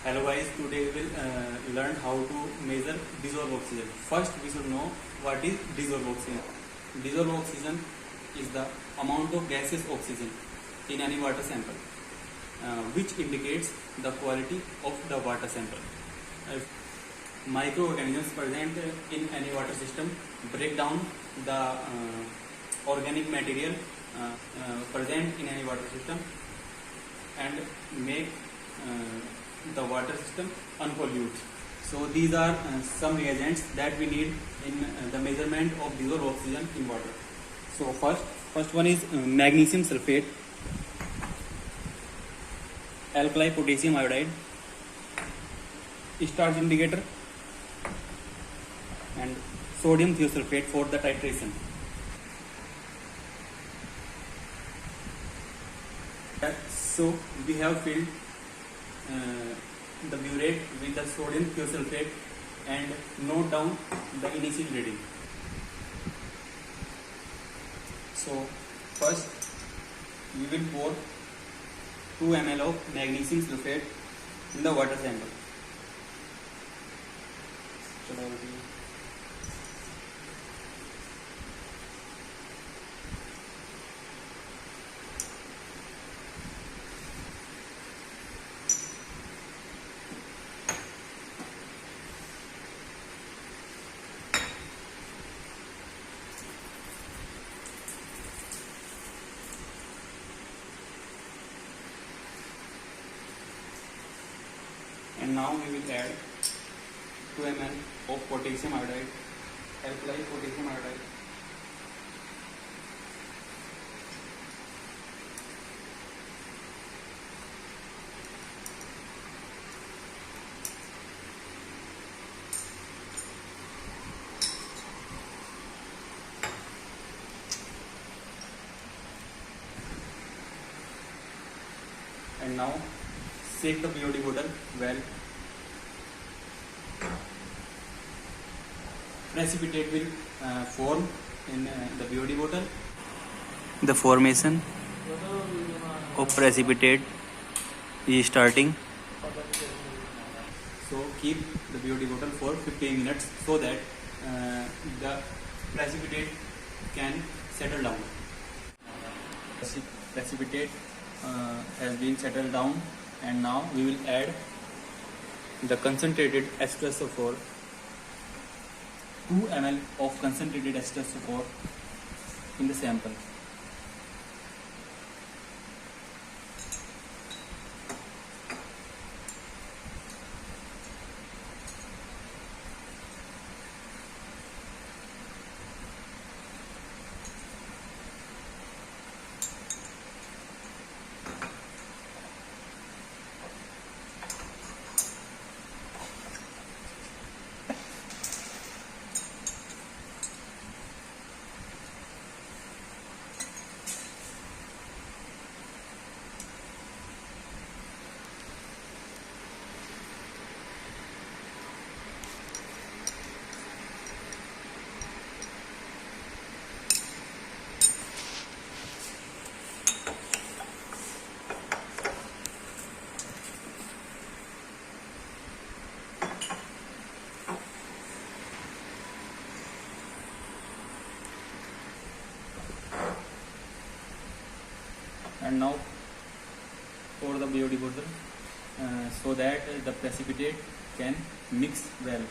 Hello guys, today we will learn how to measure dissolved oxygen. First we should know what is dissolved oxygen. Dissolved oxygen is the amount of gaseous oxygen in any water sample, which indicates the quality of the water sample. If microorganisms present in any water system break down the organic material present in any water system and make the water system unpolluted. So these are some reagents that we need in the measurement of dissolved oxygen in water. So first one is magnesium sulfate, alkali potassium iodide, starch indicator, and sodium thiosulfate for the titration. So we have filled the burette with the sodium thiosulfate and note down the initial reading. So first we will pour 2 ml of magnesium sulfate in the water sample. And now we will add 2 ml of potassium iodide, alkali potassium iodide. And now shake the BOD bottle well. Precipitate will form in the BOD bottle. The formation of precipitate is starting. So keep the BOD bottle for 15 minutes so that the precipitate can settle down. Precipitate has been settled down, and now we will add the concentrated H2SO4, 2 ml of concentrated H2SO4 in the sample. And now pour the BOD bottle so that the precipitate can mix well.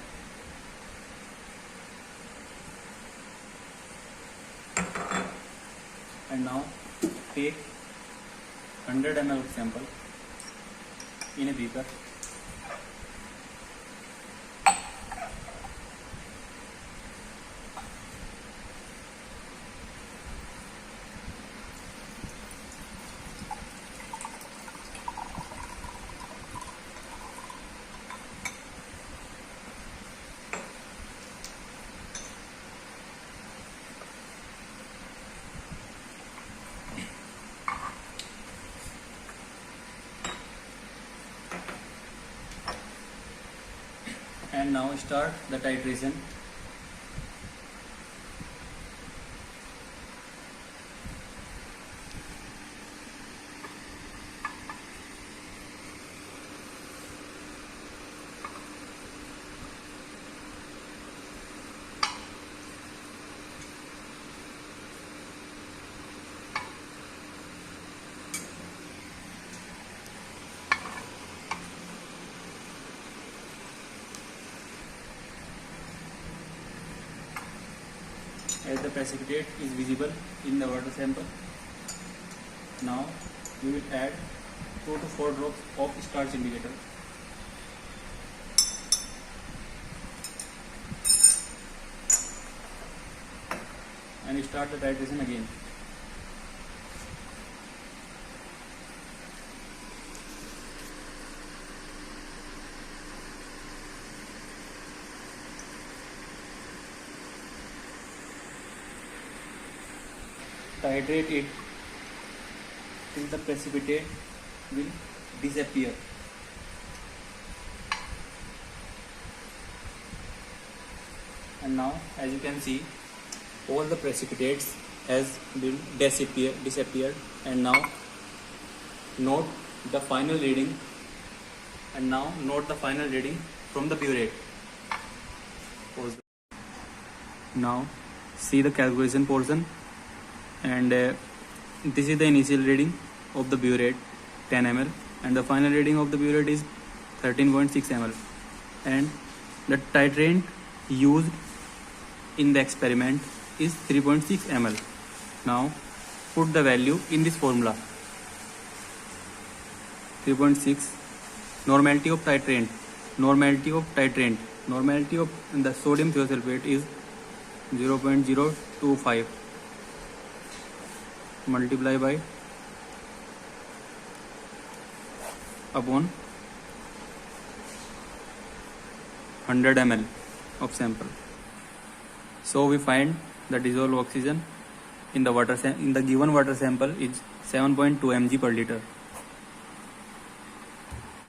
And now take 100 ml of sample in a beaker. And now start the titration. as the precipitate is visible in the water sample. Now we will add 2 to 4 drops of starch indicator. And start the titration again. Titrate it till the precipitate will disappear. And now, as you can see, all the precipitates has been disappeared. And now note the final reading. And now note the final reading from the burette. Pause. Now see the calculation portion. And this is the initial reading of the burette, 10 ml, and the final reading of the burette is 13.6 ml. And the titrant used in the experiment is 3.6 ml. Now put the value in this formula. 3.6 normality of titrant. Normality of the sodium thiosulfate is 0.025. Multiply by upon 100 ml of sample. So we find the dissolved oxygen in the given water sample is 7.2 mg per liter.